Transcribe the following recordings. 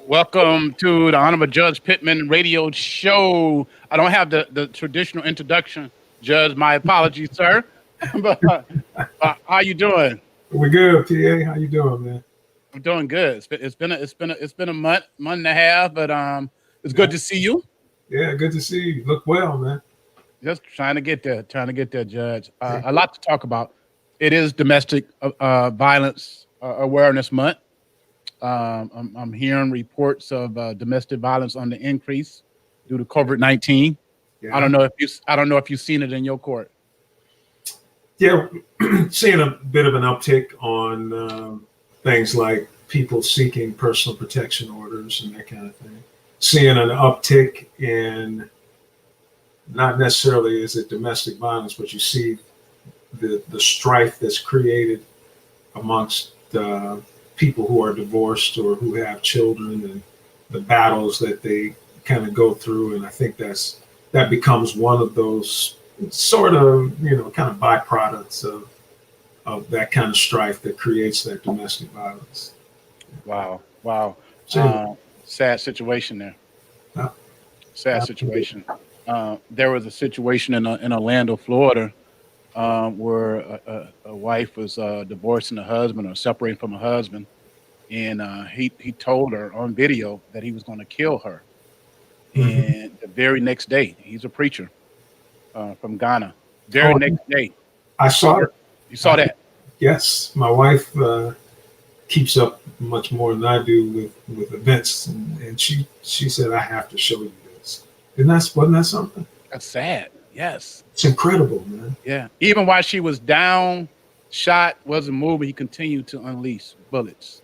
Welcome to the Honorable Judge Pittman radio show. I don't have the traditional introduction, Judge. My apologies, sir. but how you doing? We're good, PA. How you doing, man? I'm doing good. It's been a month and a half, but it's good Yeah, to see you. yeah, good to see you. Look well, man. Just trying to get there, Judge. Yeah, A lot to talk about. It is Domestic Violence Awareness Month. I'm hearing reports of domestic violence on the increase due to COVID-19. I yeah, don't know if you've seen it in your court. yeah. Seeing a bit of an uptick on things like people seeking personal protection orders and that kind of thing. Seeing an uptick in not necessarily is it domestic violence, but you see the strife that's created amongst people who are divorced or who have children and the battles that they kind of go through. And I think that becomes one of those sort of, kind of byproducts of that kind of strife that creates that domestic violence. Wow. So, Sad situation there. uh, Sad situation. There was a situation in Orlando, Florida, where a wife was divorcing a husband or separating from a husband, and he told her on video that he was going to kill her. mhm. And the very next day, he's a preacher from Ghana. Very Oh, next day, I saw it. you saw that. Yes, my wife keeps up much more than I do with events, and she said I have to show you this. And wasn't that something? That's sad. Yes. It's incredible, man. Yeah. Even while she was down, shot, wasn't moving, he continued to unleash bullets.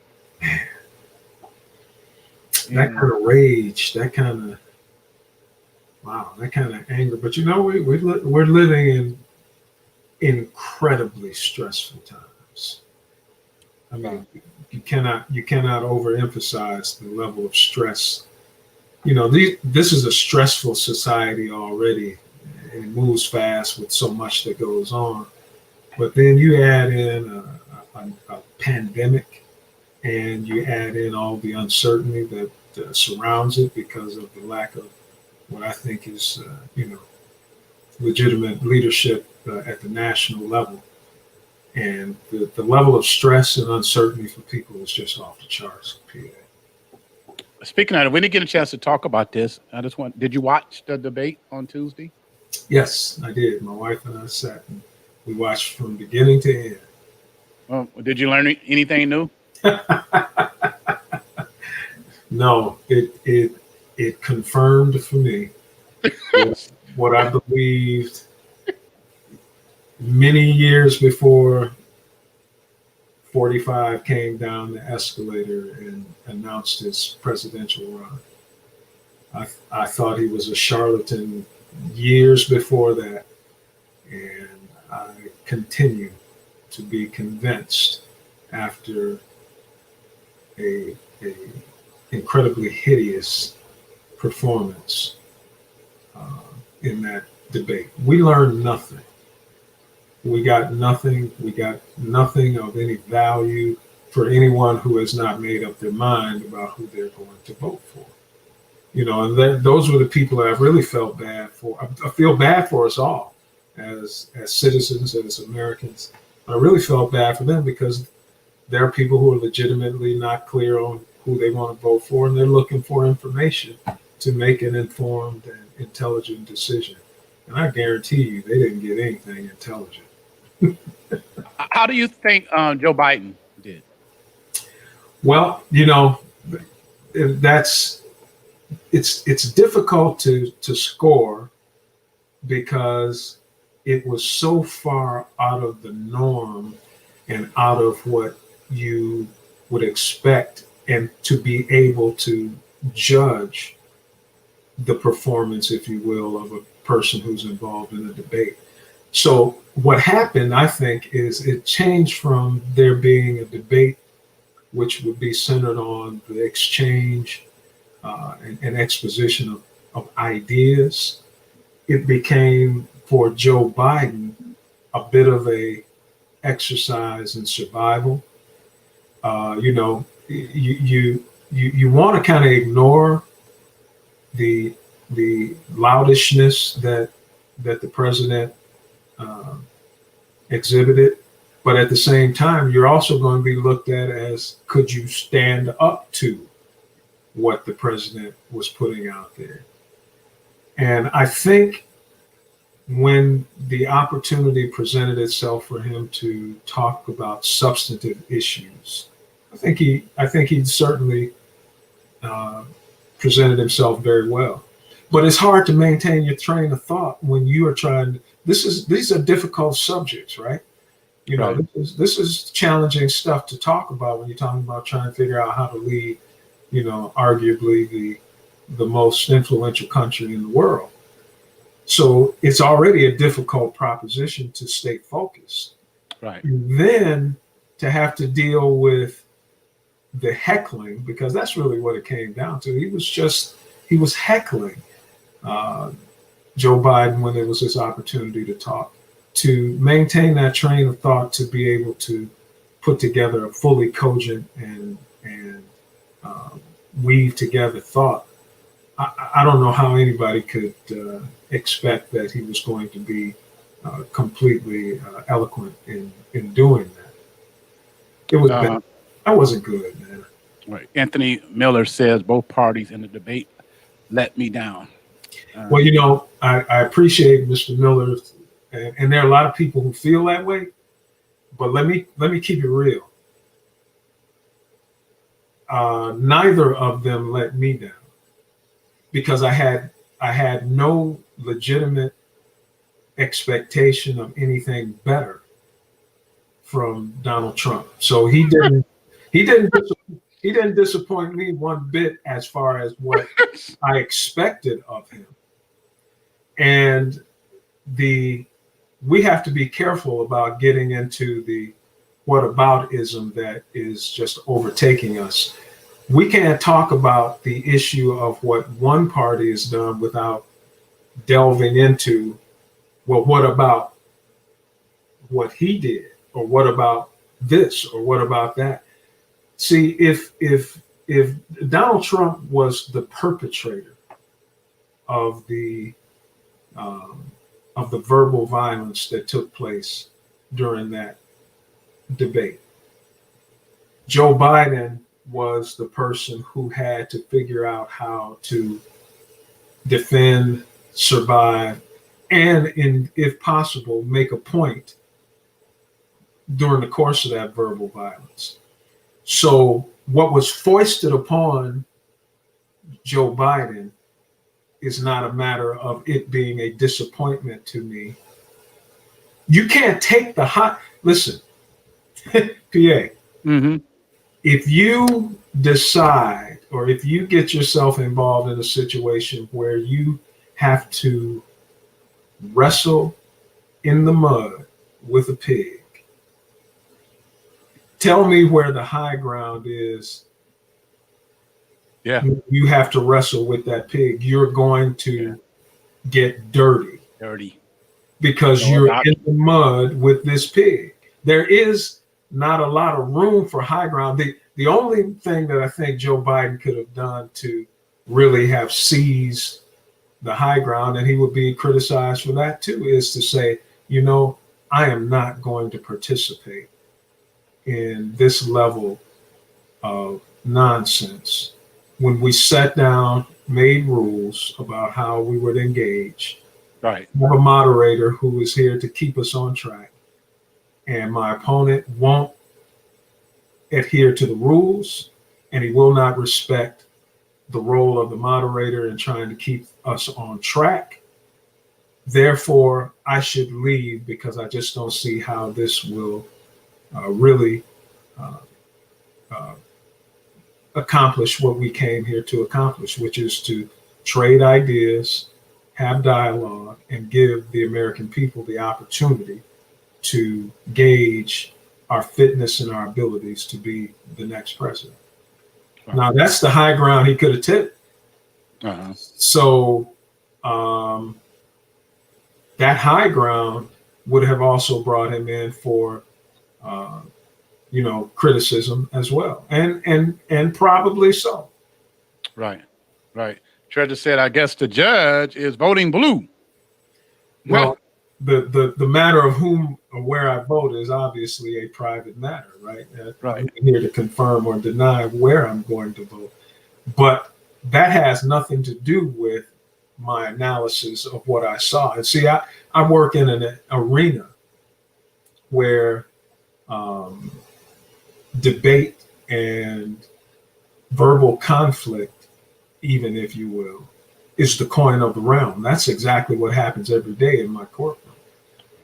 That And kind of rage, that kind of wow, that kind of anger. But we're living in incredibly stressful times. I uh, mean, you cannot overemphasize the level of stress. This is a stressful society already, and it moves fast with so much that goes on. But then you add in a pandemic, and you add in all the uncertainty that surrounds it because of the lack of what I think is, legitimate leadership at the national level. And the level of stress and uncertainty for people is just off the charts. PA. speaking of it, we didn't get a chance to talk about this. Did you watch the debate on Tuesday? Yes, I did. My wife and I sat and we watched from beginning to end. Did you learn anything new? No, it confirmed for me what I believed many years before 45 came down the escalator and announced his presidential run. I thought he was a charlatan years before that, and I continue to be convinced after a incredibly hideous performance uh, in that debate. We learned nothing. We got nothing. We got nothing of any value for anyone who has not made up their mind about who they're going to vote for. And those were the people that I've really felt bad for. I feel bad for us all as citizens, as Americans. I really felt bad for them because there are people who are legitimately not clear on who they want to vote for, and they're looking for information to make an informed and intelligent decision. And I guarantee you, they didn't get anything intelligent. How do you think Joe Biden did? Well, that's it's difficult to score because it was so far out of the norm and out of what you would expect, and to be able to judge the performance, if you will, of a person who's involved in a debate. So what happened, I think, is it changed from there being a debate which would be centered on the exchange and exposition of ideas. It became, for Joe Biden, a bit of a exercise in survival. You you want to kind of ignore the loudishness that the president uh, exhibited, but at the same time, you're also going to be looked at as, could you stand up to what the president was putting out there? And I think when the opportunity presented itself for him to talk about substantive issues, I think he certainly uh, presented himself very well. But it's hard to maintain your train of thought when you are trying. These are difficult subjects, right? You know, Right. this is challenging stuff to talk about when you're talking about trying to figure out how to lead, you know, arguably the most influential country in the world. So it's already a difficult proposition to stay focused. Right. And then to have to deal with the heckling, because that's really what it came down to. He was heckling uh, Joe Biden when there was this opportunity to talk. To maintain that train of thought, to be able to put together a fully cogent and um, weave together thought, I don't know how anybody could expect that he was going to be completely eloquent in doing that. It was bad. Uh, That wasn't good, man. right. Anthony Miller says both parties in the debate let me down. Well, Uh, you know, I appreciate Mr. Miller, and there are a lot of people who feel that way. But let me keep it real. Neither of them let me down because I had no legitimate expectation of anything better from Donald Trump. So he didn't he didn't disappoint me one bit as far as what I expected of him. And the we have to be careful about getting into the whataboutism that is just overtaking us. We can't talk about the issue of what one party has done without delving into, well, what about what he did, or what about this, or what about that? See, if Donald Trump was the perpetrator of um, the verbal violence that took place during that debate, Joe Biden was the person who had to figure out how to defend, survive, and, if possible, make a point during the course of that verbal violence. So, what was foisted upon Joe Biden is not a matter of it being a disappointment to me. You can't take the hot. Listen, PA, mhm. if you decide or if you get yourself involved in a situation where you have to wrestle in the mud with a pig, tell me where the high ground is. Yeah. You have to wrestle with that pig. You're going Yeah. to get dirty Dirty. because No you're doubt. in the mud with this pig. There is not a lot of room for high ground. The only thing that I think Joe Biden could have done to really have seized the high ground, and he would be criticized for that too, is to say, you know, I am not going to participate in this level of nonsense. When we sat down, made rules about how we would engage, Right. have a moderator who is here to keep us on track, and my opponent won't adhere to the rules, and he will not respect the role of the moderator in trying to keep us on track. Therefore, I should leave because I just don't see how this will really uh, uh, accomplish what we came here to accomplish, which is to trade ideas, have dialogue, and give the American people the opportunity to gauge our fitness and our abilities to be the next president. Right. Now, that's the high ground he could have tipped. Uh-huh. So, um, that high ground would have also brought him in for, uh, criticism as well, and probably so. Right. Right. Treasure said, I guess the judge is voting blue. Well, the matter of whom or where I vote is obviously a private matter, right? I'm Right. here to confirm or deny where I'm going to vote, but that has nothing to do with my analysis of what I saw. And see, I work in an arena where um, debate and verbal conflict, even if you will, is the coin of the realm. That's exactly what happens every day in my courtroom.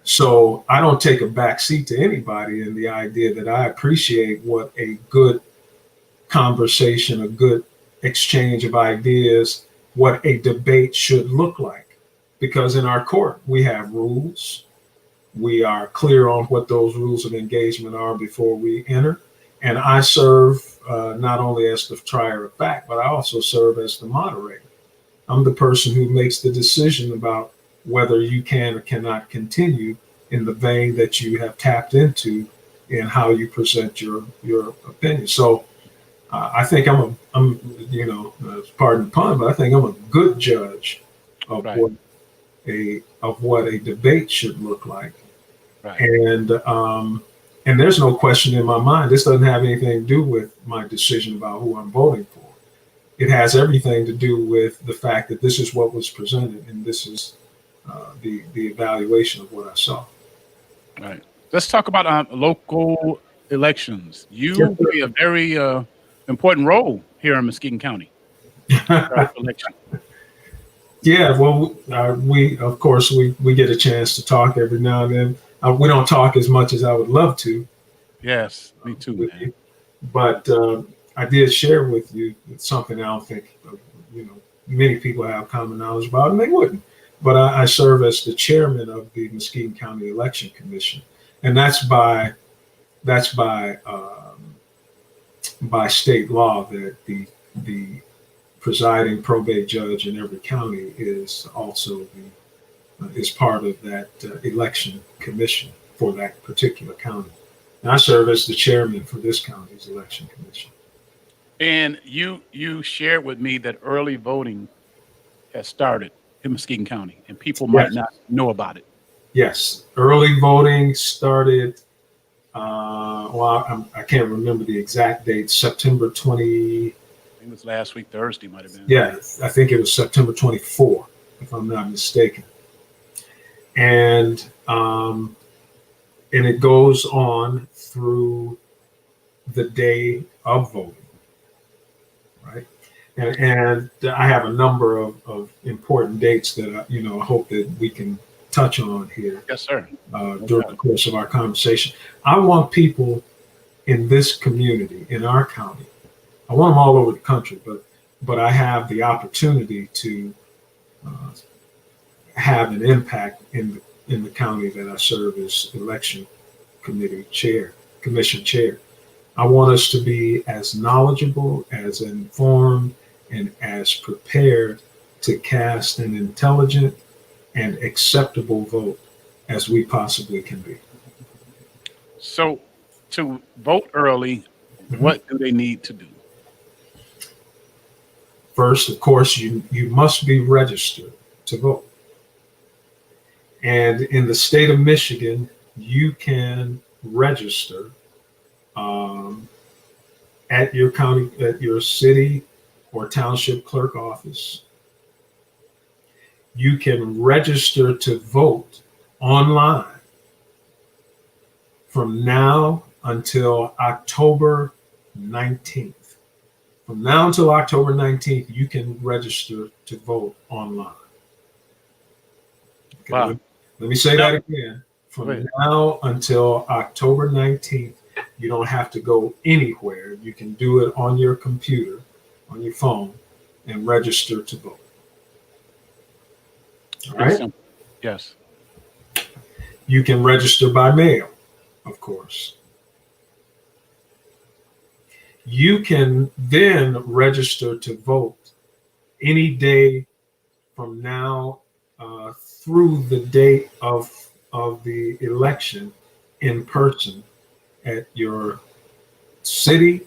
So I don't take a back seat to anybody in the idea that I appreciate what a good conversation, a good exchange of ideas, what a debate should look like. Because in our court, we have rules. We are clear on what those rules of engagement are before we enter. And I serve not only as the trier of fact, but I also serve as the moderator. I'm the person who makes the decision about whether you can or cannot continue in the vein that you have tapped into in how you present your opinion. So I think pardon the pun, but I think I'm a good judge of Right. what a debate should look like. Right. And there's no question in my mind. This doesn't have anything to do with my decision about who I'm voting for. It has everything to do with the fact that this is what was presented, and this is the evaluation of what I saw. Right. Let's talk about local elections. Yes, You play a very important role here in Muskegon County. Election. Yeah, well, we of course we get a chance to talk every now and then. We don't talk as much as I would love to Yes, me too, with man. you, but I did share with you something I don't think many people have common knowledge about, and they wouldn't. But I serve as the chairman of the Muskegon County Election Commission, and that's by state law that the presiding probate judge in every county is also is part of that election commission for that particular county. And I serve as the chairman for this county's election commission. And you shared with me that early voting has started in Muskegon County, and people might Yes, not know about it. yes. Early voting started. Well, I can't remember the exact date. September 20. I think it was last week, Thursday, might have been. Yeah, I think it was September 24, if I'm not mistaken. And it goes on through the day of voting, right? And I have a number of important dates that I hope that we can touch on here Yes, sir. during the course of our conversation. I want people in this community, in our county, I want them all over the country, but I have the opportunity to have an impact in the county that I serve as election commission chair. I want us to be as knowledgeable, as informed, and as prepared to cast an intelligent and acceptable vote as we possibly can be. So, to vote early, Mhm. what do they need to do? First, of course, you must be registered to vote. And in the state of Michigan, you can register um, at your city or township clerk office. You can register to vote online from now until October 19th. From now until October 19th, you can register to vote online. Okay, Wow. let me say that again. From now until October 19th, you don't have to go anywhere. You can do it on your computer, on your phone, and register to vote. All Pretty right? simple. Yes. You can register by mail, of course. You can then register to vote any day from now through the date of the election in person at your city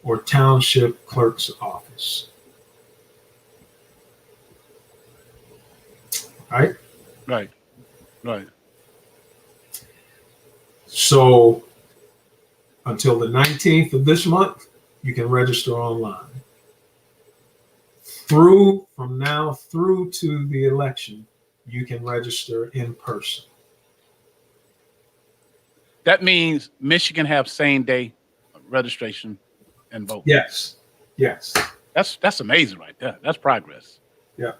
or township clerk's office. Right? Right. Right. So until the 19th of this month, you can register online. From now through to the election, you can register in person. That means Michigan have same day registration and vote. Yes. Yes. That's amazing right there. That's progress. Yeah.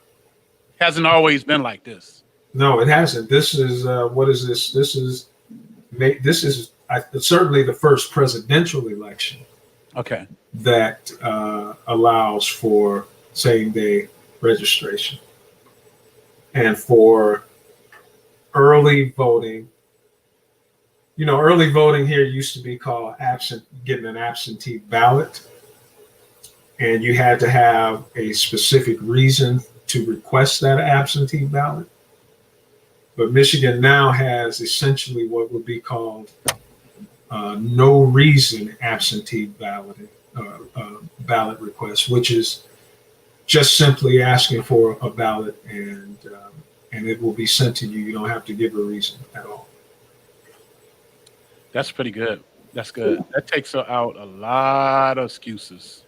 Hasn't always been like this. No, it hasn't. This is what is this? This is certainly the first presidential election Okay. that allows for same day registration and for early voting. You know, early voting here used to be called getting an absentee ballot, and you had to have a specific reason to request that absentee ballot. But Michigan now has essentially what would be called no reason absentee ballot request, which is just simply asking for a ballot and it will be sent to you. You don't have to give a reason at all. That's pretty good. That's good. That takes out a lot of excuses.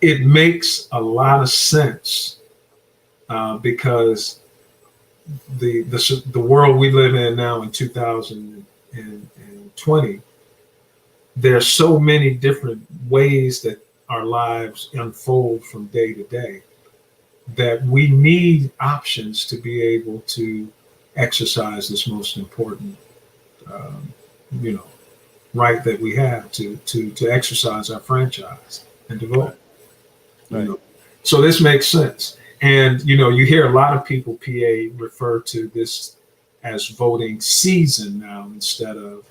It makes a lot of sense because the world we live in now in 2020, there are so many different ways that our lives unfold from day to day that we need options to be able to exercise this most important right that we have to exercise our franchise and to vote. Right. So this makes sense. And, you hear a lot of people, PA, refer to this as voting season now instead of,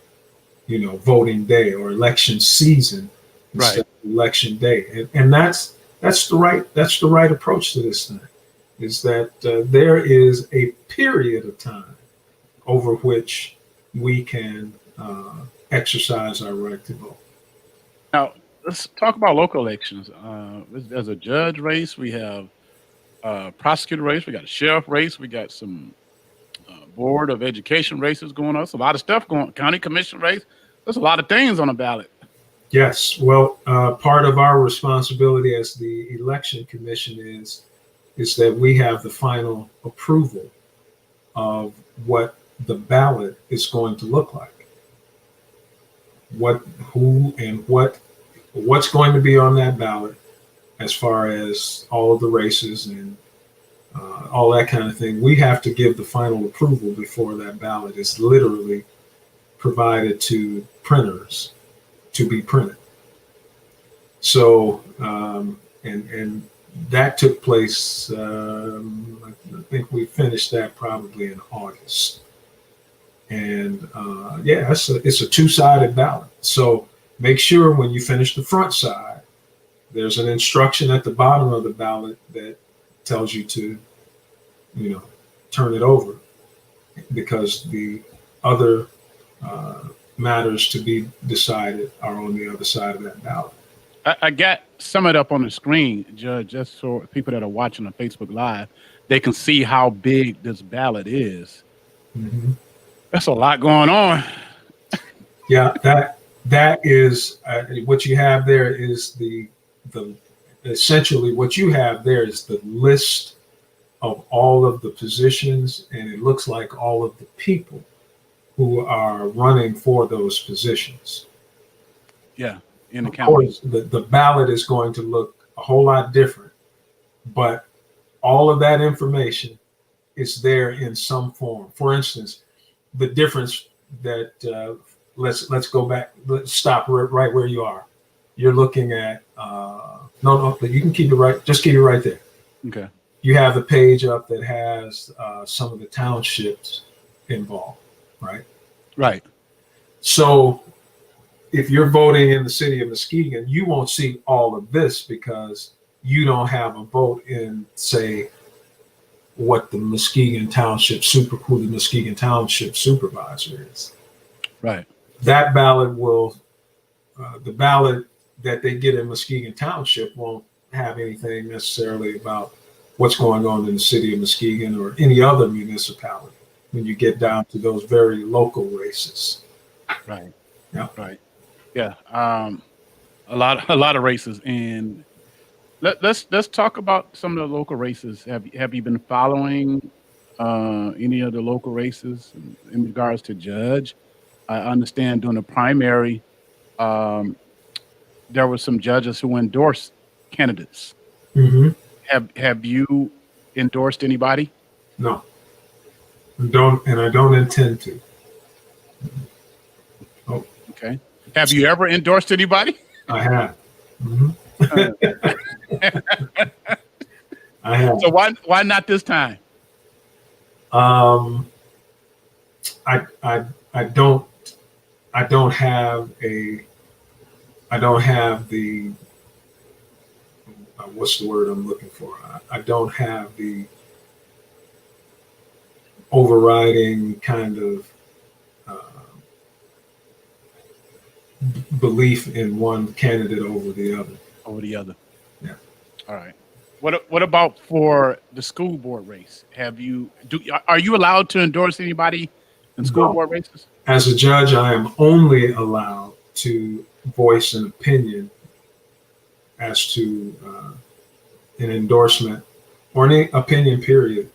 voting day, or election season instead of election day. And that's the right approach to this thing, is that there is a period of time over which we can exercise our right to vote. Now, let's talk about local elections. There's a judge race. We have a prosecutor race. We got a sheriff race. We got some board of education races going on. There's a lot of stuff going on. County commission race. There's a lot of things on the ballot. Yes. Well, part of our responsibility as the election commission is that we have the final approval of what the ballot is going to look like. What's going to be on that ballot as far as all of the races and all that kind of thing. We have to give the final approval before that ballot is literally provided to printers to be printed. So, and that took place, I think we finished that probably in August. And it's a two-sided ballot. So make sure when you finish the front side, there's an instruction at the bottom of the ballot that tells you to, turn it over, because the other matters to be decided are on the other side of that ballot. I got some of it up on the screen, Judge, just so people that are watching on Facebook Live, they can see how big this ballot is. Mm-hmm. That's a lot going on. Yeah, that is what you have there is the essentially what you have there is the list of all of the positions, and it looks like all of the people who are running for those positions. Yeah, in the Of county. course, the ballot is going to look a whole lot different, but all of that information is there in some form. For instance, the difference that let's go back. Let's stop right where you are. You're looking at no, you can keep it right. Just keep it right there. Okay. You have the page up that has some of the townships involved, right? Right. So if you're voting in the city of Muskegon, you won't see all of this because you don't have a vote in, say, what the Muskegon Township who the Muskegon Township supervisor is. Right. That ballot will the ballot that they get in Muskegon Township won't have anything necessarily about what's going on in the city of Muskegon or any other municipality when you get down to those very local races. Right. Yeah. Right. Yeah. A lot of races, and let's talk about some of the local races. Have you been following any of the local races in regards to judge? I understand during the primary, um, there were some judges who endorsed candidates. Mm-hmm. Have you endorsed anybody? No, I don't intend to. Oh, Okay. Have you ever endorsed anybody? I have. Mm-hmm. Uh, I have. so why not this time? Um, I I I don't have a I don't have the what's the word I'm looking for? I don't have the overriding kind of uh, belief in one candidate over the other. Over the other. Yeah. All right. What about for the school board race? Are you allowed to endorse anybody in school No. board races? As a judge, I am only allowed to voice an opinion as to an endorsement or any opinion period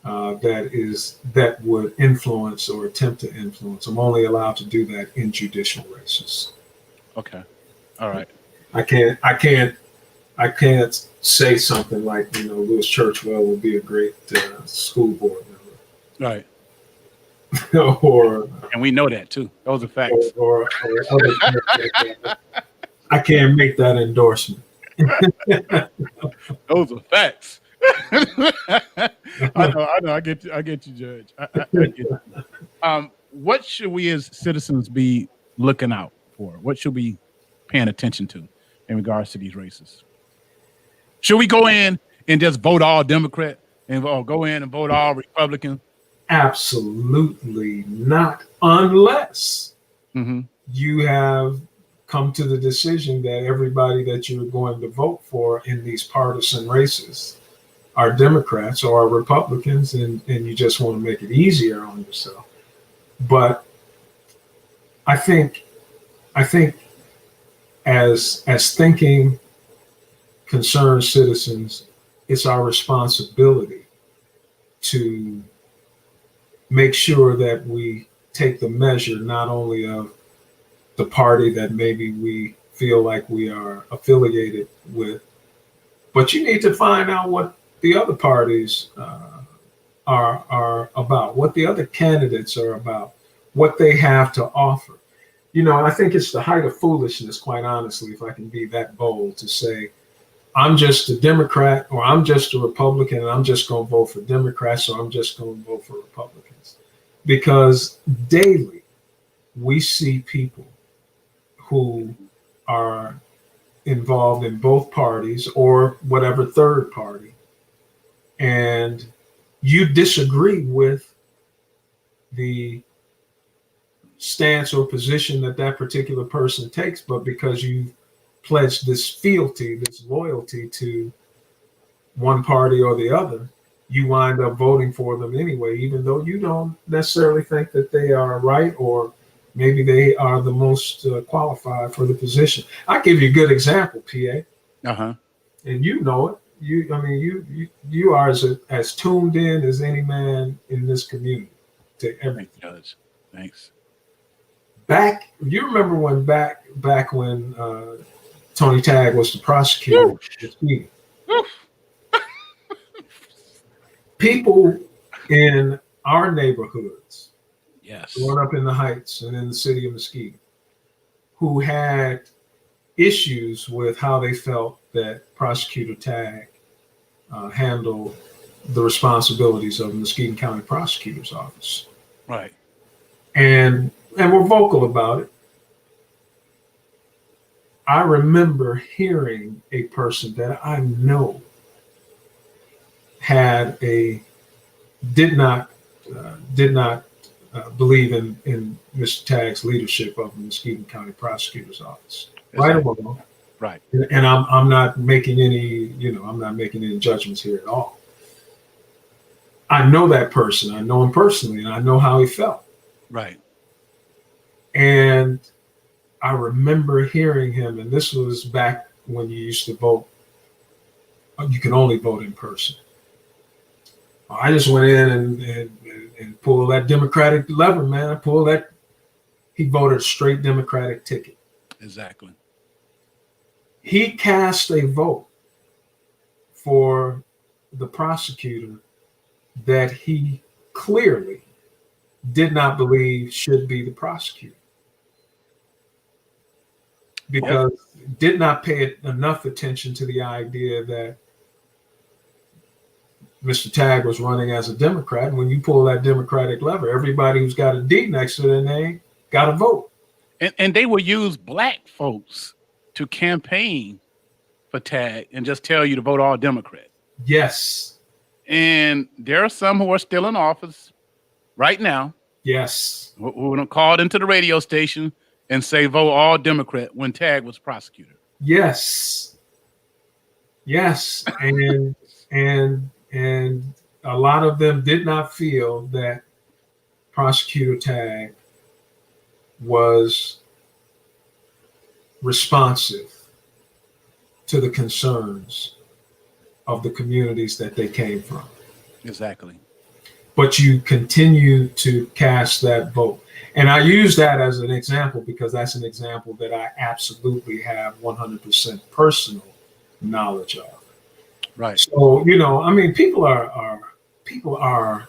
that would influence or attempt to influence. I'm only allowed to do that in judicial races. Okay. All right. I can't say something like, Louis Churchwell would be a great school board Right. member, or And we know that too. Those are facts. or other things like that. I can't make that endorsement. Those are facts. I know. I get you, Judge. I get you. What should we as citizens be looking out for? What should we be paying attention to in regards to these races? Should we go in and just vote all Democrat or go in and vote all Republican? Absolutely not, unless Mm-hmm. you have come to the decision that everybody that you're going to vote for in these partisan races are Democrats or are Republicans, and you just want to make it easier on yourself. But I think as thinking, concerned citizens, it's our responsibility to make sure that we take the measure not only of the party that maybe we feel like we are affiliated with, but you need to find out what the other parties are about, what the other candidates are about, what they have to offer. I think it's the height of foolishness, quite honestly, if I can be that bold to say, I'm just a Democrat or I'm just a Republican and I'm just going to vote for Democrats or I'm just going to vote for Republicans. Because daily we see people who are involved in both parties or whatever third party, and you disagree with the stance or position that particular person takes, but because you've pledged this fealty, this loyalty to one party or the other, you wind up voting for them anyway, even though you don't necessarily think that they are right or maybe they are the most qualified for the position. I'll give you a good example, PA. Uh-huh. And you know it. You are as tuned in as any man in this community to everything. Thanks, Judge. Thanks. You remember when back when Tony Tagg was the prosecutor? People in our neighborhoods, Yes, growing up in the Heights and in the city of Muskegon, who had issues with how they felt that Prosecutor Tagg handled the responsibilities of the Muskegon County Prosecutor's Office. right. And we're vocal about it. I remember hearing a person that I know did not believe in Mr. Tagg's leadership of the Muskegon County Prosecutor's Office. Right Exactly. or wrong. Right. And I'm not making any, I'm not making any judgments here at all. I know that person. I know him personally, and I know how he felt. Right. And I remember hearing him, and this was back when you used to vote. You can only vote in person. I just went in and pulled that Democratic lever, man. I pulled that. He voted a straight Democratic ticket. Exactly. He cast a vote for the prosecutor that he clearly did not believe should be the prosecutor, because did not pay enough attention to the idea that Mr. Tagg was running as a Democrat. And when you pull that Democratic lever, everybody who's got a D next to their name got a vote. And they will use black folks to campaign for Tagg and just tell you to vote all Democrat. Yes. And there are some who are still in office right now. Yes. Who are called into the radio station and say vote all Democrat when Tagg was prosecutor. Yes. Yes. And a lot of them did not feel that Prosecutor Tagg was responsive to the concerns of the communities that they came from. Exactly. But you continue to cast that vote. And I use that as an example because that's an example that I absolutely have 100% personal knowledge of. Right. So, people are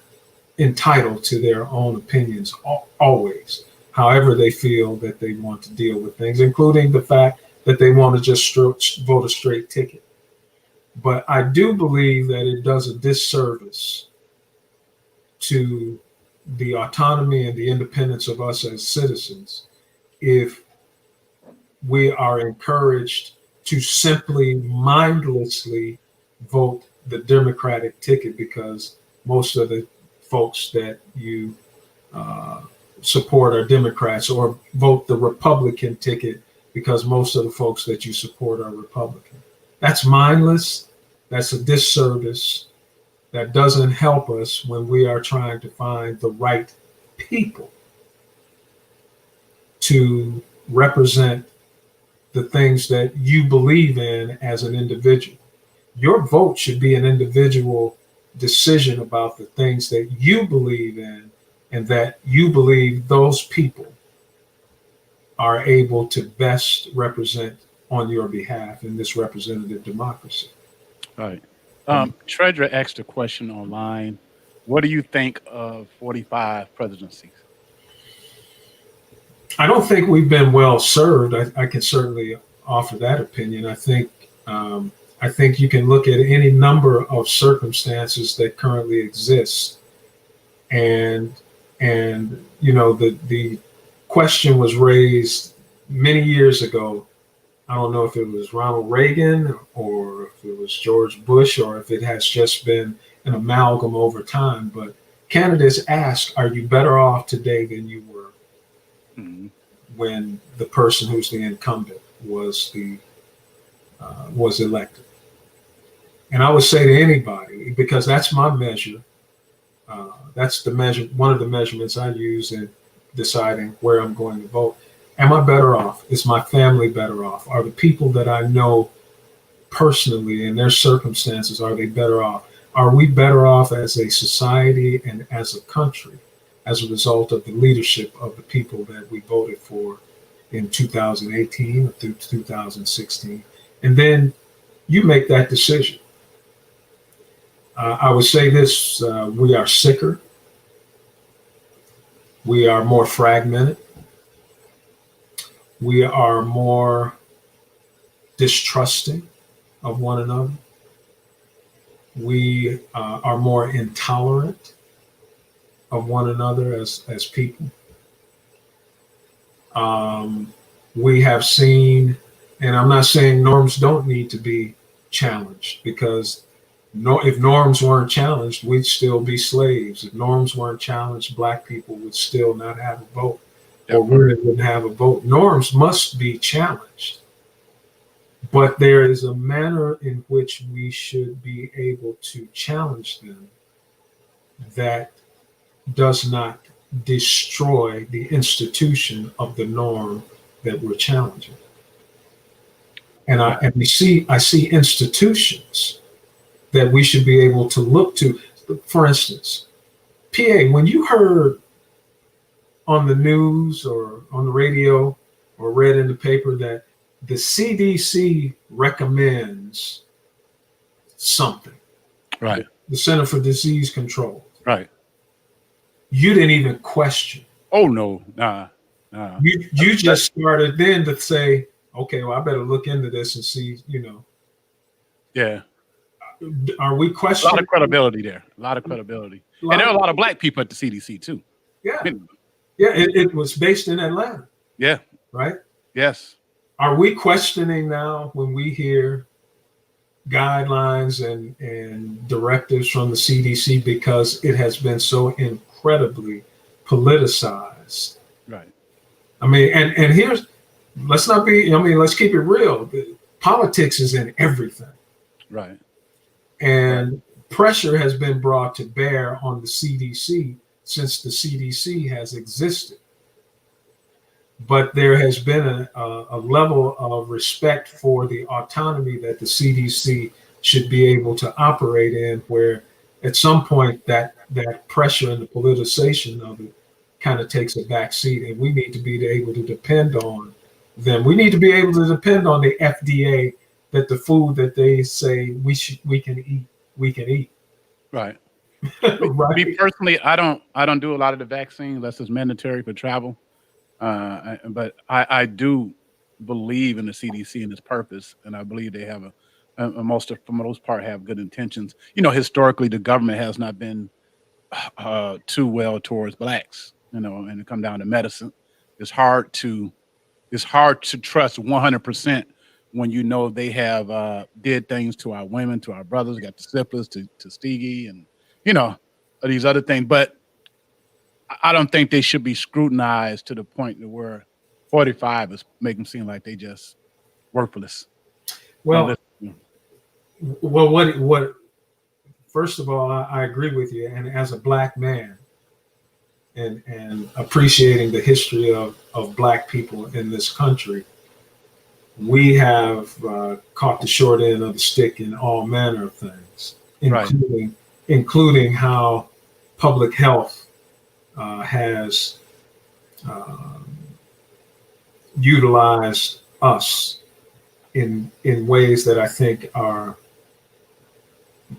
entitled to their own opinions always, however they feel that they want to deal with things, including the fact that they want to just vote a straight ticket. But I do believe that it does a disservice to the autonomy and the independence of us as citizens if we are encouraged to simply mindlessly vote the Democratic ticket because most of the folks that you support are Democrats, or vote the Republican ticket because most of the folks that you support are Republican. That's mindless. That's a disservice. That doesn't help us when we are trying to find the right people to represent the things that you believe in as an individual. Your vote should be an individual decision about the things that you believe in and that you believe those people are able to best represent on your behalf in this representative democracy. All right. Treasurer asked a question online. What do you think of 45 presidencies? I don't think we've been well served. I can certainly offer that opinion. I think you can look at any number of circumstances that currently exist, and the question was raised many years ago. I don't know if it was Ronald Reagan or if it was George Bush or if it has just been an amalgam over time. But candidates ask, are you better off today than you were when the person who's the incumbent was elected? And I would say to anybody, because that's my measure, that's the measure, one of the measurements I use in deciding where I'm going to vote. Am I better off? Is my family better off? Are the people that I know personally and their circumstances, are they better off? Are we better off as a society and as a country as a result of the leadership of the people that we voted for in 2018 through 2016? And then you make that decision. I would say this, we are sicker. We are more fragmented. We are more distrusting of one another. We are more intolerant of one another as people. We have seen, and I'm not saying norms don't need to be challenged, because No, if norms weren't challenged, we'd still be slaves. If norms weren't challenged, black people would still not have a vote, or women wouldn't have a vote. Norms must be challenged, but there is a manner in which we should be able to challenge them that does not destroy the institution of the norm that we're challenging. And I see institutions that we should be able to look to. For instance, PA, when you heard on the news or on the radio or read in the paper that the CDC recommends something, Right. the Center for Disease Control, Right. you didn't even question. Oh no, nah. You just started then to say, okay, well, I better look into this and see, Yeah. are we A lot questioning? of credibility there. A lot of credibility. And there are a lot of black people at the CDC too. Yeah. Yeah, it was based in Atlanta. Yeah. Right? Yes. Are we questioning now when we hear guidelines and directives from the CDC because it has been so incredibly politicized? Right. I mean, and here's, let's not be, let's keep it real. Politics is in everything. Right. And pressure has been brought to bear on the CDC since the CDC has existed. But there has been a level of respect for the autonomy that the CDC should be able to operate in, where at some point that pressure and the politicization of it kind of takes a back seat, and we need to be able to depend on them. We need to be able to depend on the FDA that the food that they say we can eat. Right. Right. Me personally, I don't do a lot of the vaccine unless it's mandatory for travel. But I do believe in the CDC and its purpose, and I believe they have for the most part, have good intentions. Historically, the government has not been too well towards blacks. And it come down to medicine. It's hard to trust 100% when they have did things to our women, to our brothers, got the syphilis, to Tuskegee, and these other things. But I don't think they should be scrutinized to the point where 45 is make them seem like they just worthless. Well, what? First of all, I agree with you, and as a black man, and appreciating the history of black people in this country, we have caught the short end of the stick in all manner of things, including how public health has utilized us in ways that I think are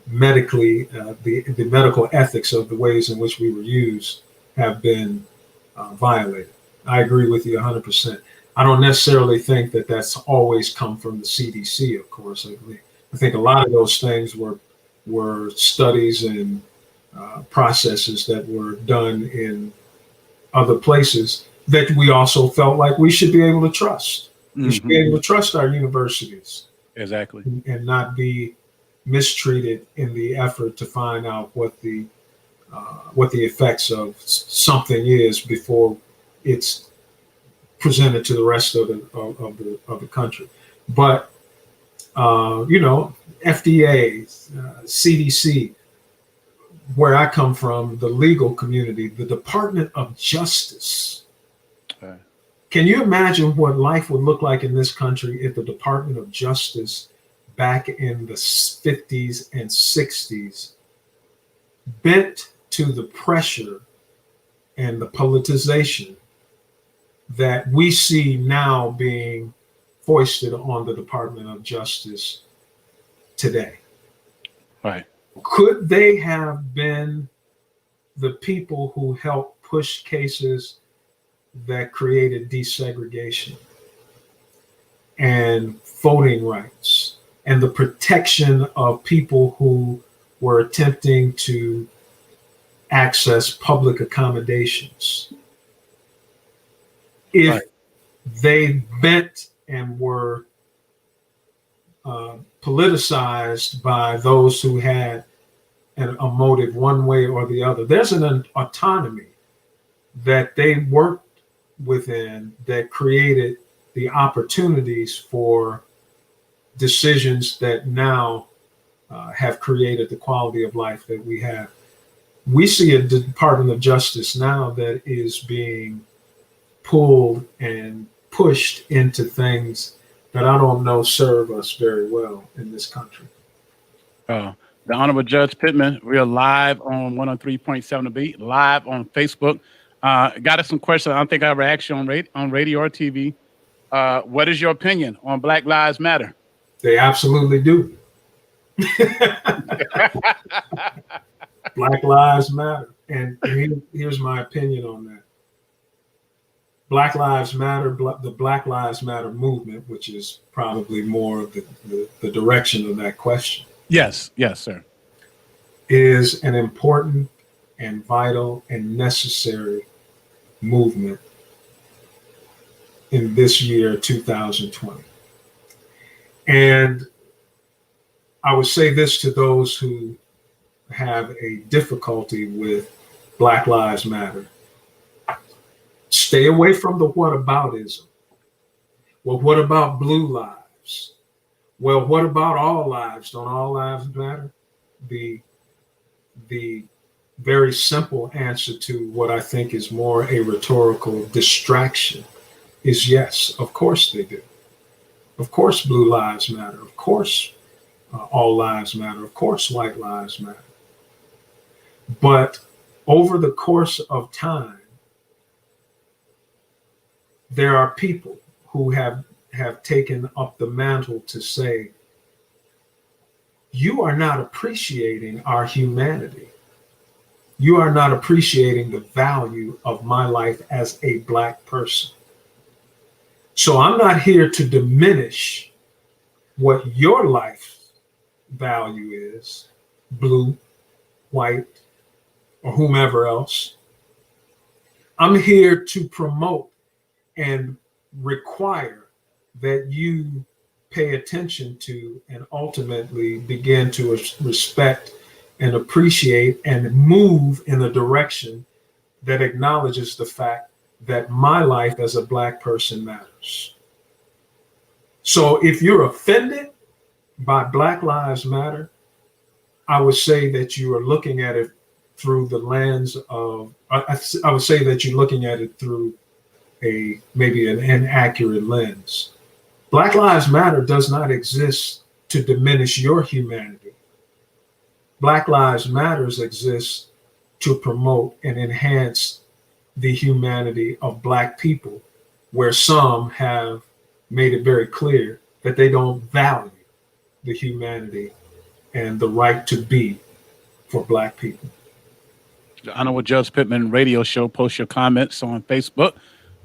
medically, the medical ethics of the ways in which we were used have been violated. I agree with you 100%. I don't necessarily think that that's always come from the CDC, of course. I think a lot of those things were studies and processes that were done in other places that we also felt like we should be able to trust. We should be able to trust our universities. Exactly. And not be mistreated in the effort to find out what the effects of something is before it's presented to the rest of the country. But FDA, CDC, where I come from, the legal community, the Department of Justice. Okay. Can you imagine what life would look like in this country if the Department of Justice back in the 50s and 60s bent to the pressure and the politicization that we see now being foisted on the Department of Justice today? Right. Could they have been the people who helped push cases that created desegregation and voting rights and the protection of people who were attempting to access public accommodations? If they bent and were politicized by those who had a motive one way or the other. There's an autonomy that they worked within that created the opportunities for decisions that now have created the quality of life that we have. We see a Department of Justice now that is being pulled and pushed into things that I don't know serve us very well in this country. The Honorable Judge Pittman, we are live on 103.7 The Beat, live on Facebook. Got us some questions. I don't think I ever asked you on radio or TV. What is your opinion on Black Lives Matter? They absolutely do. Black Lives Matter. And here's my opinion on that. Black Lives Matter, the Black Lives Matter movement, which is probably more of the direction of that question. Yes, sir. Is an important and vital and necessary movement in this year, 2020. And I would say this to those who have a difficulty with Black Lives Matter. Stay away from the whataboutism. Well, what about blue lives? Well, what about all lives? Don't all lives matter? The very simple answer to what I think is more a rhetorical distraction is yes, of course they do. Of course blue lives matter. Of course all lives matter. Of course white lives matter. But over the course of time, there are people who have taken up the mantle to say, you are not appreciating our humanity. You are not appreciating the value of my life as a Black person. So I'm not here to diminish what your life value is, blue, white, or whomever else. I'm here to promote and require that you pay attention to and ultimately begin to respect and appreciate and move in a direction that acknowledges the fact that my life as a Black person matters. So if you're offended by Black Lives Matter, I would say that you are looking at it through the lens of, I would say that you're looking at it through maybe an inaccurate lens. Black Lives Matter does not exist to diminish your humanity. Black Lives Matters exists to promote and enhance the humanity of Black people, where some have made it very clear that they don't value the humanity and the right to be for Black people. The Honorable Judge Pittman radio show. Post your comments on Facebook.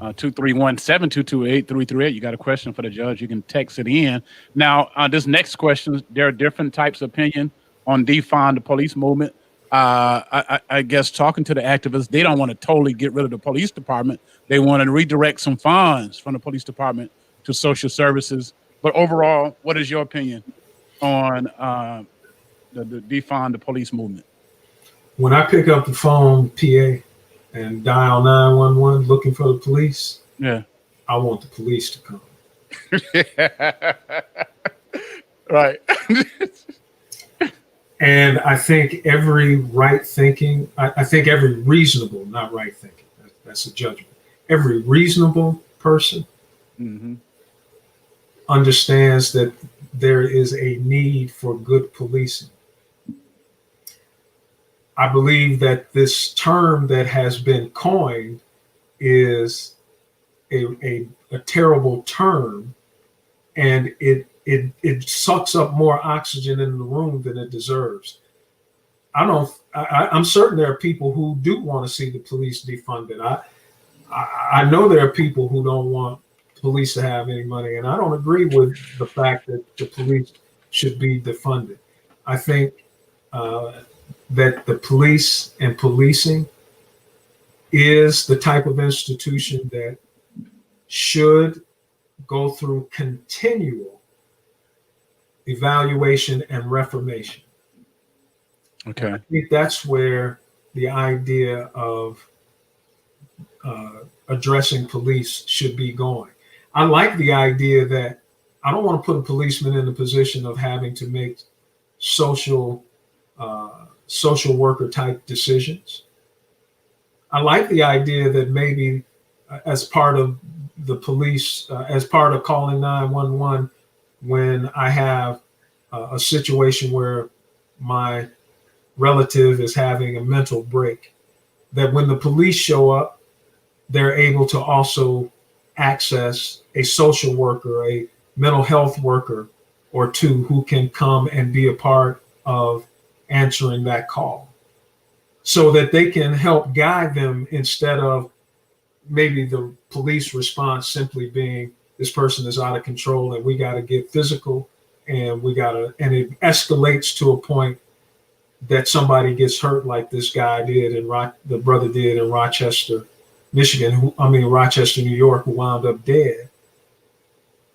231-722-8338. You got a question for the judge, you can text it in. Now, this next question, there are different types of opinion on defund the police movement. I guess talking to the activists, they don't want to totally get rid of the police department. They want to redirect some funds from the police department to social services. But overall, what is your opinion on the defund the police movement? When I pick up the phone, PA, and dial 911 looking for the police, yeah, I want the police to come. Right. And I think every right thinking, I think every reasonable, not right thinking, that's a judgment. Every reasonable person understands that there is a need for good policing. I believe that this term that has been coined is a terrible term, and it sucks up more oxygen in the room than it deserves. I'm certain there are people who do want to see the police defunded. I know there are people who don't want police to have any money, and I don't agree with the fact that the police should be defunded. I think that the police and policing is the type of institution that should go through continual evaluation, and reformation. Okay. And I think that's where the idea of addressing police should be going. I like the idea that I don't want to put a policeman in the position of having to make social social worker type decisions. I like the idea that maybe as part of the police, as part of calling 911, when I have a situation where my relative is having a mental break, that when the police show up, they're able to also access a social worker, a mental health worker or two who can come and be a part of answering that call so that they can help guide them instead of maybe the police response simply being this person is out of control and we got to get physical and and it escalates to a point that somebody gets hurt like this guy did the brother did in Rochester, Michigan, Rochester, New York, who wound up dead,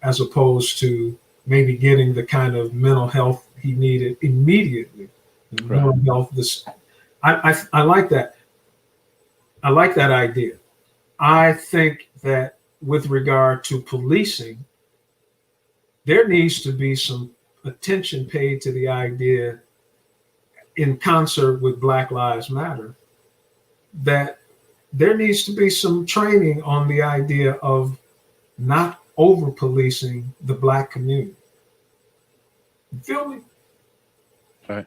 as opposed to maybe getting the kind of mental health he needed immediately. Right. Mental health, I like that. I like that idea. I think that with regard to policing, there needs to be some attention paid to the idea, in concert with Black Lives Matter, that there needs to be some training on the idea of not over policing the Black community. You feel me? Right.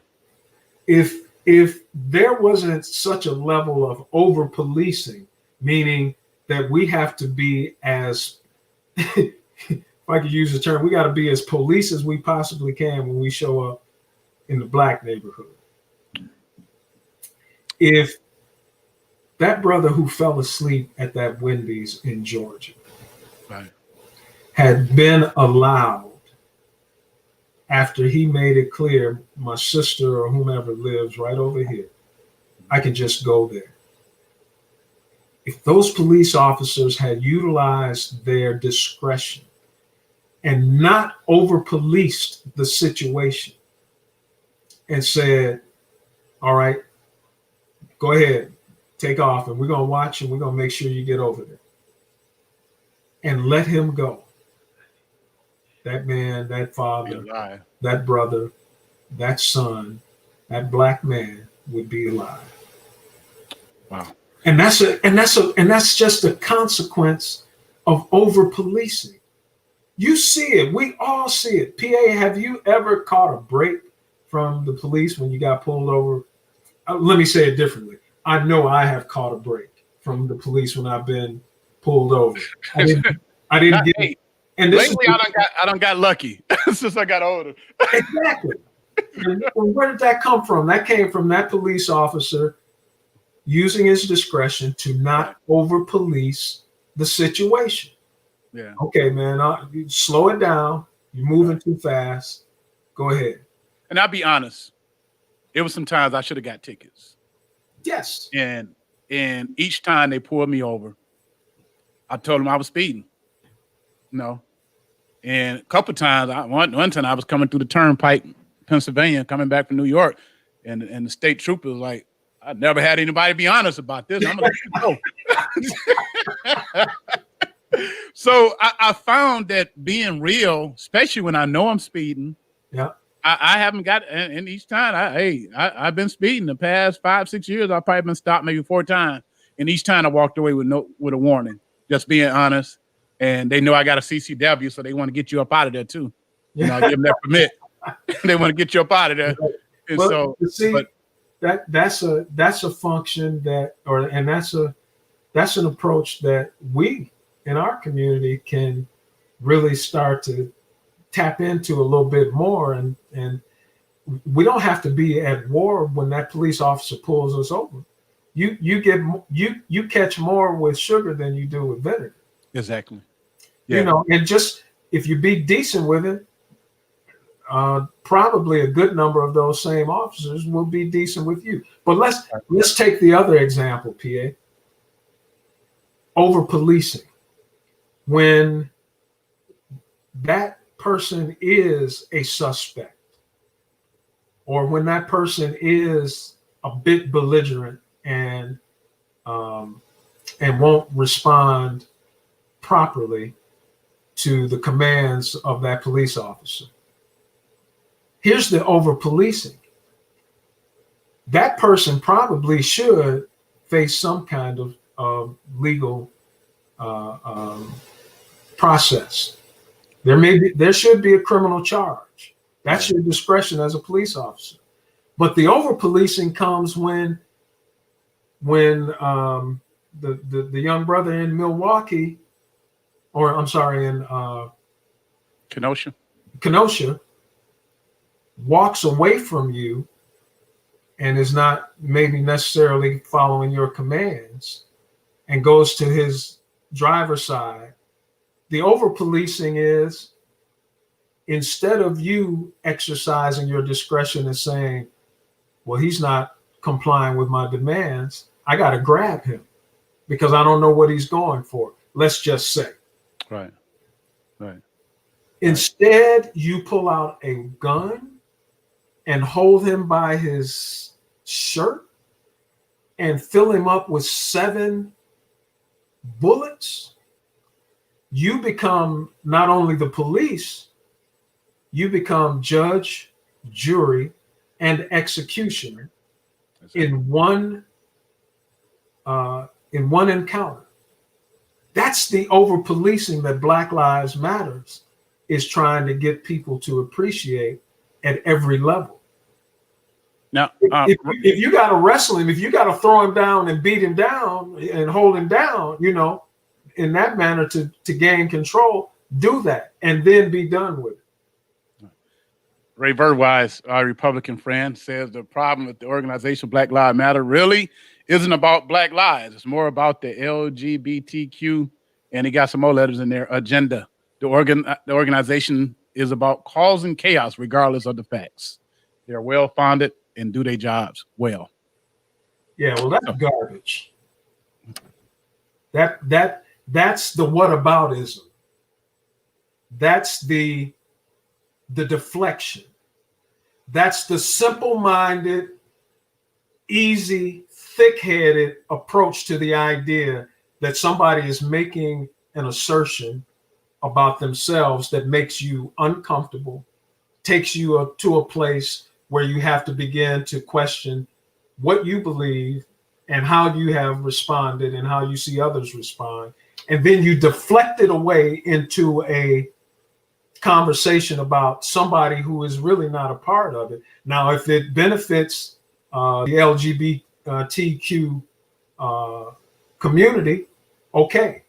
If there wasn't such a level of over policing, meaning that we have to be as, if I could use the term, we got to be as police as we possibly can when we show up in the Black neighborhood. If that brother who fell asleep at that Wendy's in Georgia Right. had been allowed, after he made it clear, my sister or whomever lives right over here, I can just go there. If those police officers had utilized their discretion and not over policed the situation and said, all right, go ahead, take off, and we're going to watch and we're going to make sure you get over there, and let him go, that man, that father, that brother, that son, that Black man would be alive. Wow. And that's just a consequence of over policing. You see it. We all see it. PA, have you ever caught a break from the police when you got pulled over? Let me say it differently. I know I have caught a break from the police when I've been pulled over. I didn't get it. And this lately, I done got lucky since I got older. Exactly. And where did that come from? That came from that police officer using his discretion to not over police the situation. Yeah. Okay, man, slow it down. You're moving too fast. Go ahead. And I'll be honest, it was some times I should have got tickets. Yes. And each time they pulled me over, I told them I was speeding. And a couple times, one time I was coming through the turnpike, Pennsylvania, coming back from New York, and the state trooper was like, I never had anybody be honest about this. I'm gonna let you go. So I found that being real, especially when I know I'm speeding, I haven't got, and each time I've been speeding the past 5-6 years. I've probably been stopped maybe 4 times, and each time I walked away with a warning, just being honest. And they know I got a CCW, so they want to get you up out of there too. Give them that permit. They want to get you up out of there. And well, that's a function that's an approach that we in our community can really start to tap into a little bit more, and we don't have to be at war when that police officer pulls us over. You catch more with sugar than you do with vinegar. Exactly. Yeah. And just if you be decent with it, probably a good number of those same officers will be decent with you. But let's take the other example, PA. Over policing. When that person is a suspect, or when that person is a bit belligerent and won't respond properly to the commands of that police officer. Here's the over policing. That person probably should face some kind of legal process. There should be a criminal charge. That's your discretion as a police officer. But the over policing comes when the young brother in Milwaukee, or I'm sorry, in Kenosha, walks away from you and is not maybe necessarily following your commands and goes to his driver's side. The over policing is, instead of you exercising your discretion and saying, well, he's not complying with my demands, I got to grab him because I don't know what he's going for. Let's just say. Right. Instead, you pull out a gun and hold him by his shirt and fill him up with 7 bullets. You become not only the police, you become judge, jury, and executioner in one encounter. That's the over policing that Black Lives Matters is trying to get people to appreciate at every level. Now, if you got to wrestle him, if you got to throw him down and beat him down and hold him down, in that manner to gain control, do that and then be done with it. Ray Verwise, our Republican friend, says the problem with the organization Black Lives Matter really isn't about Black lives. It's more about the LGBTQ, and he got some more letters in there, agenda. The organization is about causing chaos regardless of the facts. They're well-founded and do their jobs well. Yeah, well, that's garbage. That's the whataboutism. That's the deflection. That's the simple-minded, easy, thick-headed approach to the idea that somebody is making an assertion about themselves that makes you uncomfortable, takes you to a place where you have to begin to question what you believe and how you have responded and how you see others respond. And then you deflect it away into a conversation about somebody who is really not a part of it. Now, if it benefits the LGBTQ community, okay.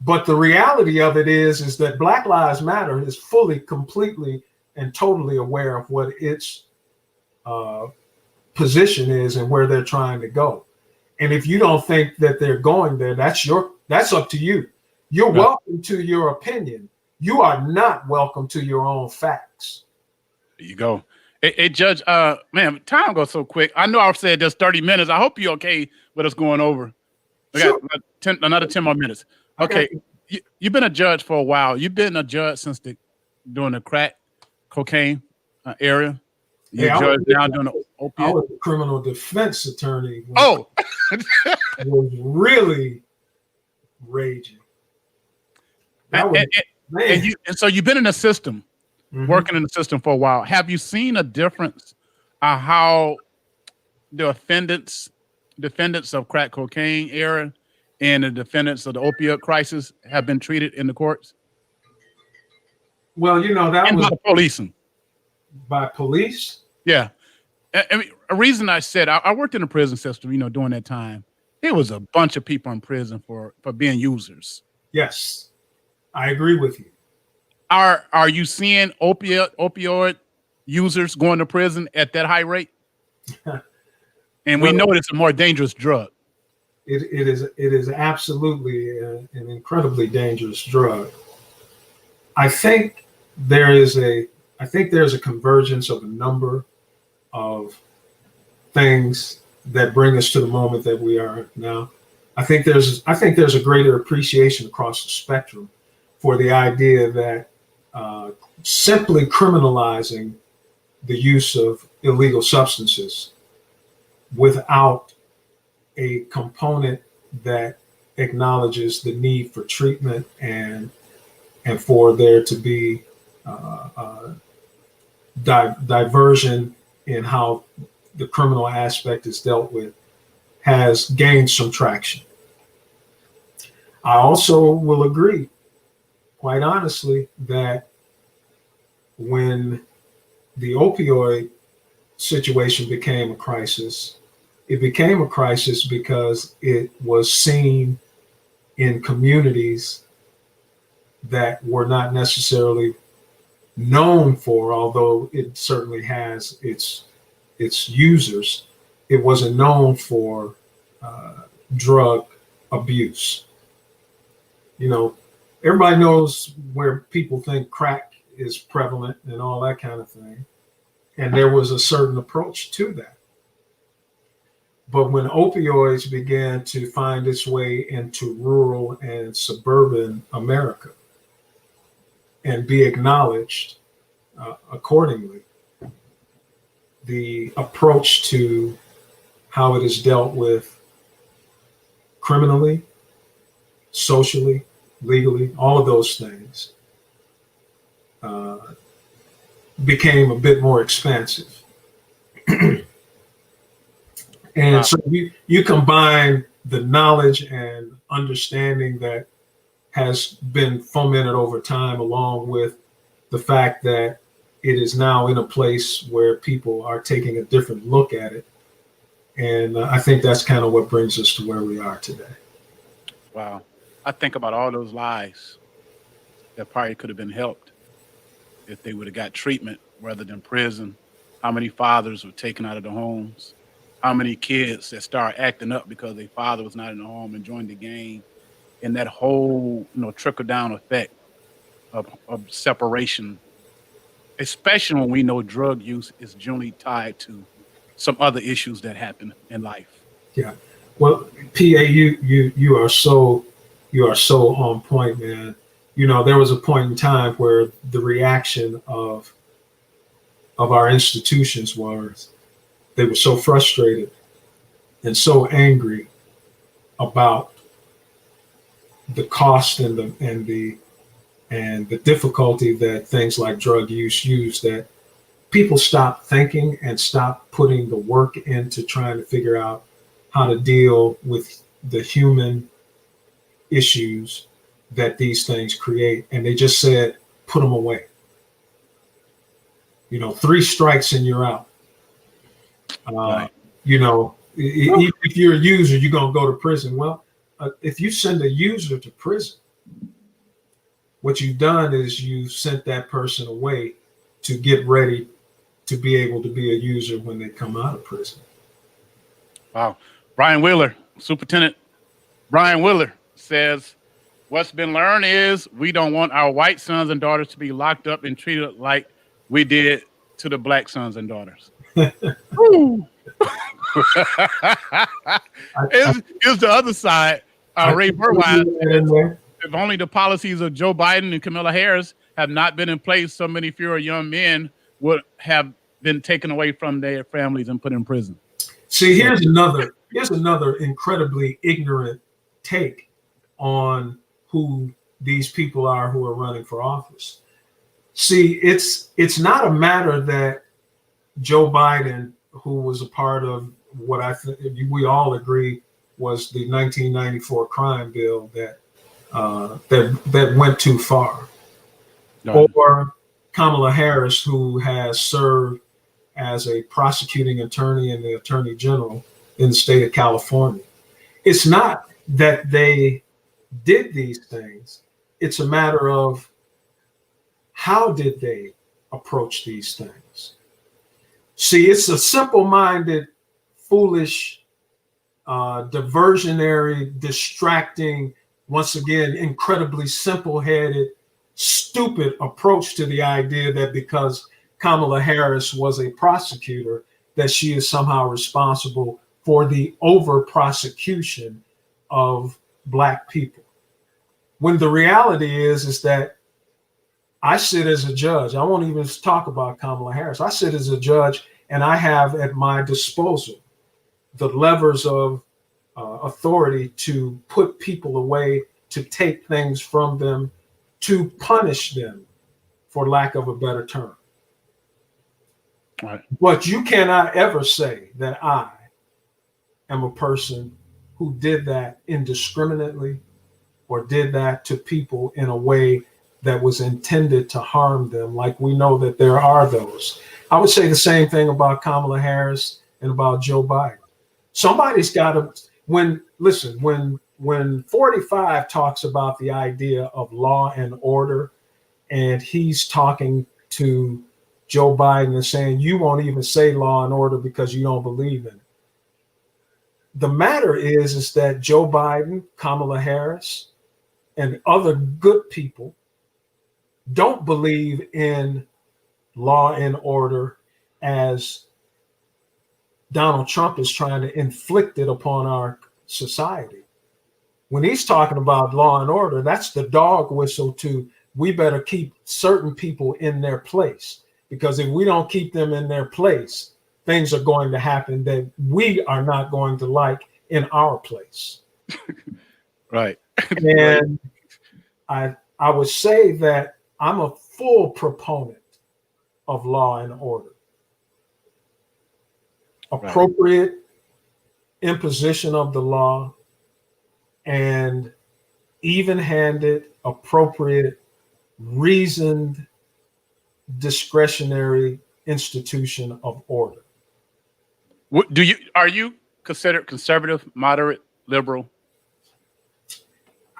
But the reality of it is that Black Lives Matter is fully, completely, and totally aware of what its position is and where they're trying to go. And if you don't think that they're going there, that's up to you. You're welcome to your opinion. You are not welcome to your own facts. There you go. Hey, Judge, man, time goes so quick. I know I've said just 30 minutes. I hope you're okay with us going over. We got another 10 more minutes. Okay. You've been a judge for a while. You've been a judge since during the crack cocaine area. You're judge now doing the opiate. I was a criminal defense attorney. Oh, was really raging. And so you've been in the system, working in the system for a while. Have you seen a difference on how the defendants of crack cocaine era and the defendants of the opioid crisis have been treated in the courts? Well, that was by policing. By police? Yeah. I mean, a reason I said I worked in the prison system, during that time. There was a bunch of people in prison for being users. Yes. I agree with you. Are you seeing opioid users going to prison at that high rate? And we know it's a more dangerous drug. It is absolutely an incredibly dangerous drug. I think there's a convergence of a number of things that bring us to the moment that we are now. I think there's a greater appreciation across the spectrum for the idea that simply criminalizing the use of illegal substances without a component that acknowledges the need for treatment and for there to be diversion in how the criminal aspect is dealt with has gained some traction. I also will agree, quite honestly, that when the opioid situation became a crisis, it became a crisis because it was seen in communities that were not necessarily known for, although it certainly has its users. It wasn't known for drug abuse. You know, everybody knows where people think crack is prevalent and all that kind of thing. And there was a certain approach to that. But when opioids began to find its way into rural and suburban America and be acknowledged accordingly, the approach to how it is dealt with criminally, socially, legally, all of those things became a bit more expansive. And so you combine the knowledge and understanding that has been fomented over time, along with the fact that it is now in a place where people are taking a different look at it. And I think that's kind of what brings us to where we are today. Wow. I think about all those lives that probably could have been helped if they would have got treatment rather than prison. How many fathers were taken out of the homes? How many kids that start acting up because their father was not in the home and joined the gang? And that whole, trickle down effect of separation, especially when we know drug use is generally tied to some other issues that happen in life. Yeah. Well, PA, you are so on point, man. There was a point in time where the reaction of our institutions was they were so frustrated and so angry about the cost and the difficulty that things like drug use that people stopped thinking and stopped putting the work into trying to figure out how to deal with the human issues that these things create. And they just said, put them away. 3 strikes and you're out. Right. If you're a user, you're going to go to prison. Well, if you send a user to prison, what you've done is you sent that person away to get ready to be able to be a user when they come out of prison. Wow. Brian Wheeler, Superintendent Brian Wheeler says, what's been learned is we don't want our white sons and daughters to be locked up and treated like we did to the black sons and daughters. Here's the other side. Ray Burwine says, if only the policies of Joe Biden and Kamala Harris have not been in place, so many fewer young men would have been taken away from their families and put in prison. See, here's another incredibly ignorant take on who these people are who are running for office. See, it's not a matter that Joe Biden, who was a part of what I think we all agree was the 1994 crime bill that went too far, or Kamala Harris, who has served as a prosecuting attorney and the attorney general in the state of California. It's not that they did these things. It's a matter of how did they approach these things. See, it's a simple-minded, foolish, diversionary, distracting, once again, incredibly simple-headed, stupid approach to the idea that because Kamala Harris was a prosecutor, that she is somehow responsible for the over-prosecution of Black people. When the reality is that I sit as a judge. I won't even talk about Kamala Harris. I sit as a judge, and I have at my disposal the levers of authority to put people away, to take things from them, to punish them, for lack of a better term. Right. But you cannot ever say that I am a person who did that indiscriminately or did that to people in a way that was intended to harm them, like we know that there are those. I would say the same thing about Kamala Harris and about Joe Biden. Somebody's got to, when 45 talks about the idea of law and order, and he's talking to Joe Biden and saying, you won't even say law and order because you don't believe in it. The matter is that Joe Biden, Kamala Harris, and other good people don't believe in law and order as Donald Trump is trying to inflict it upon our society. When he's talking about law and order, that's the dog whistle to, we better keep certain people in their place, because if we don't keep them in their place, things are going to happen that we are not going to like in our place. Right. And I would say that I'm a full proponent of law and order. Appropriate imposition of the law and even-handed, appropriate, reasoned, discretionary institution of order. Are you considered conservative, moderate, liberal?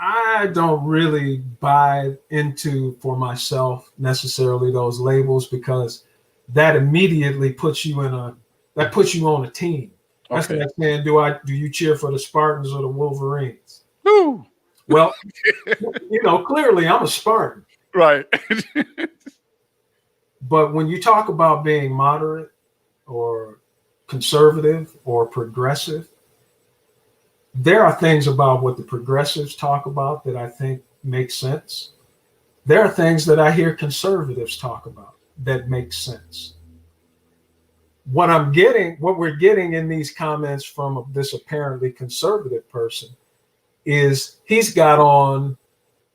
I don't really buy into for myself necessarily those labels, because that immediately puts you on a team. That's like saying, do you cheer for the Spartans or the Wolverines? Woo. Well, clearly I'm a Spartan. Right. But when you talk about being moderate or conservative or progressive, there are things about what the progressives talk about that I think make sense. There are things that I hear conservatives talk about that make sense. What we're getting in these comments from this apparently conservative person is he's got on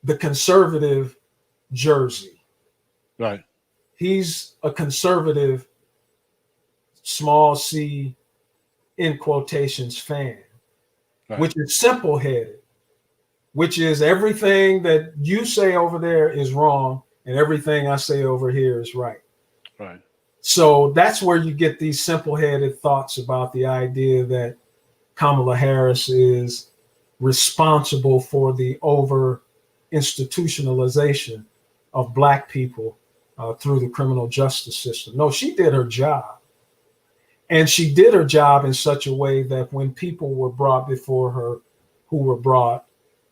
the conservative jersey. Right. He's a conservative, small c, in quotations, fan, right, which is simple-headed, which is everything that you say over there is wrong and everything I say over here is right. Right. So that's where you get these simple-headed thoughts about the idea that Kamala Harris is responsible for the over-institutionalization of Black people through the criminal justice system. No, she did her job. And she did her job in such a way that when people were brought before her who were brought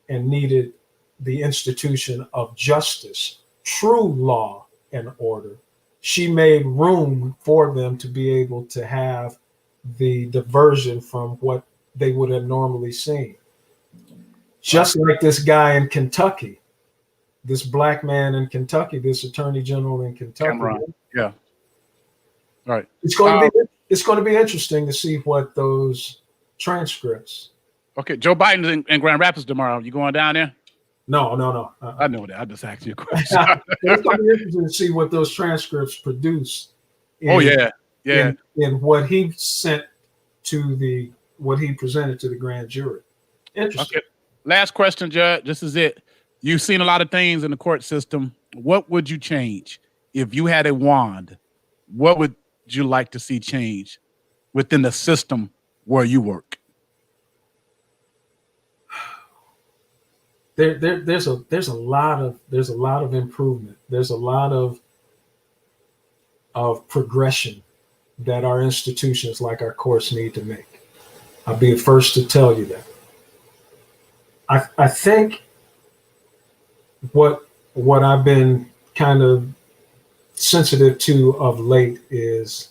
and needed the institution of justice, true law and order, she made room for them to be able to have the diversion from what they would have normally seen. Just like this guy in Kentucky, this Black man in Kentucky, this attorney general in Kentucky. Cameron. Yeah. Right. It's going to be interesting to see what those transcripts. Okay, Joe Biden's in Grand Rapids tomorrow. You going down there? No. I know that. I just asked you a question. It's going to be interesting to see what those transcripts produce. In what he sent to what he presented to the grand jury. Interesting. Okay. Last question, Judge. This is it. You've seen a lot of things in the court system. What would you change if you had a wand? What would you like to see change within the system where you work? There's a lot of improvement. There's a lot of progression that our institutions like our courts need to make. I'll be the first to tell you that. I think what I've been kind of sensitive to of late is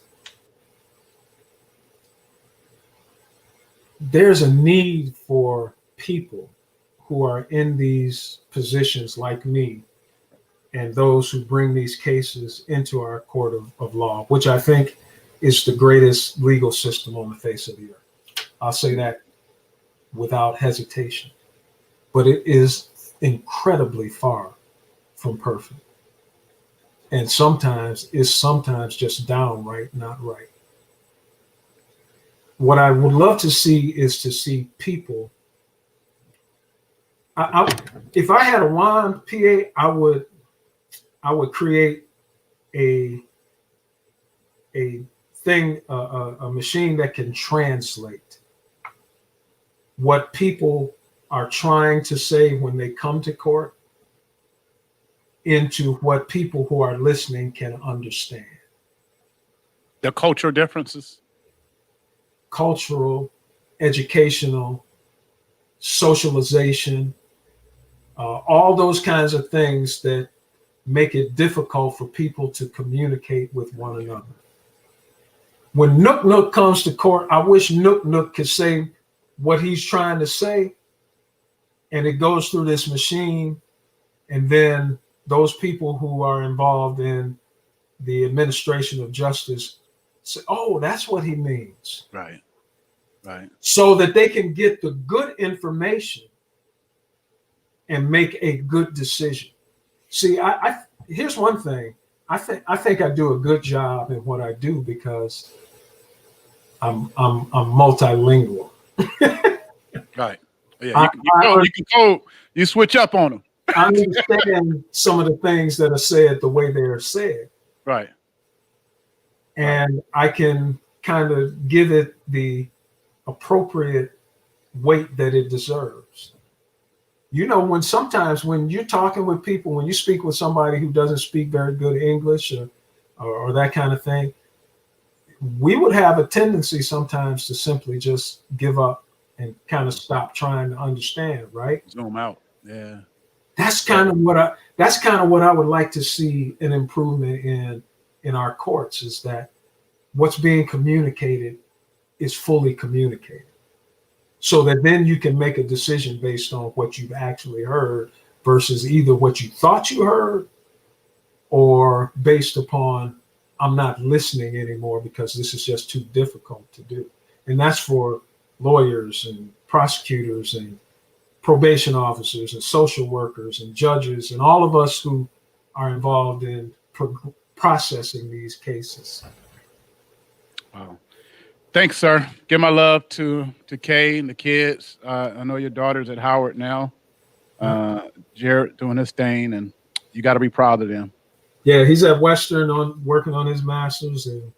there's a need for people who are in these positions like me and those who bring these cases into our court of law, which I think is the greatest legal system on the face of the earth. I'll say that without hesitation. But it is incredibly far from perfect. And sometimes it's just downright not right. What I would love to see is to see people. If I had a wand, PA, I would create a thing, a machine that can translate what people are trying to say when they come to court into what people who are listening can understand. The cultural differences. Cultural, educational, socialization, all those kinds of things that make it difficult for people to communicate with one another. When Nook Nook comes to court, I wish Nook Nook could say what he's trying to say, and it goes through this machine, and then those people who are involved in the administration of justice say, oh, that's what he means. Right. Right. So that they can get the good information and make a good decision. See, I here's one thing. I think I do a good job in what I do because I'm multilingual. Right. Yeah. You can code. You switch up on them. I understand some of the things that are said the way they are said. Right. And I can kind of give it the appropriate weight that it deserves. You know, when you're talking with people, when you speak with somebody who doesn't speak very good English or that kind of thing, we would have a tendency sometimes to simply just give up and kind of stop trying to understand, right? Zoom out. Yeah. That's kind of what I would like to see an improvement in our courts, is that what's being communicated is fully communicated, so that then you can make a decision based on what you've actually heard versus either what you thought you heard or based upon, I'm not listening anymore because this is just too difficult to do. And that's for lawyers and prosecutors and probation officers and social workers and judges and all of us who are involved in processing these cases. Wow. Thanks, sir. Give my love to Kay and the kids. I know your daughter's at Howard now. Jared doing his thing, and you got to be proud of them. Yeah, he's at Western working on his master's, and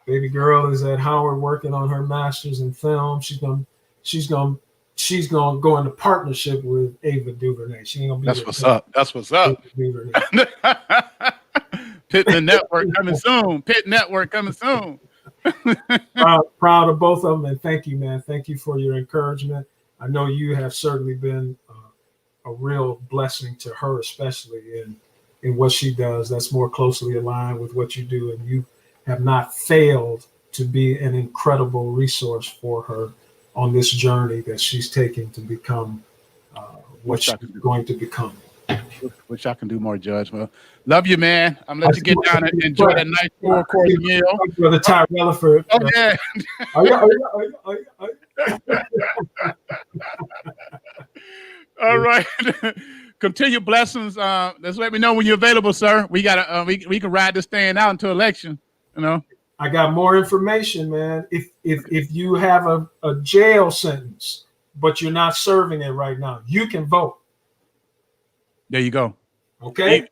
baby girl is at Howard working on her master's in film. She's gonna go into partnership with Ava DuVernay. She ain't gonna be. That's what's up. That's what's up. Pittman Network coming soon. Pitt Network coming soon. Proud of both of them, and thank you, man. Thank you for your encouragement. I know you have certainly been a real blessing to her, especially in what she does. That's more closely aligned with what you do, and you have not failed to be an incredible resource for her on this journey that she's taking to become what she's going to become. Wish I can do more, Judge. Well, love you, man. I'm gonna let you get down and enjoy that nice 4-course meal. Brother Ty Relaford. Oh yeah. All right. Continue blessings. Just let me know when you're available, sir. We gotta we can ride this thing out until election. You know. I got more information, man. If you have a jail sentence, but you're not serving it right now, you can vote. There you go. Okay.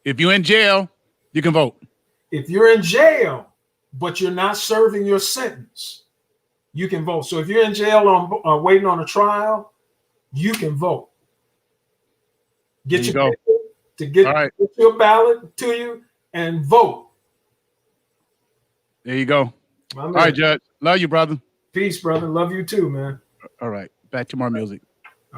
If you're in jail, you can vote. If you're in jail, but you're not serving your sentence, you can vote. So if you're in jail on waiting on a trial, you can vote. Get your ballot to you and vote. There you go. All right, Judge. Love you, brother. Peace, brother. Love you too, man. All right. Back to more music.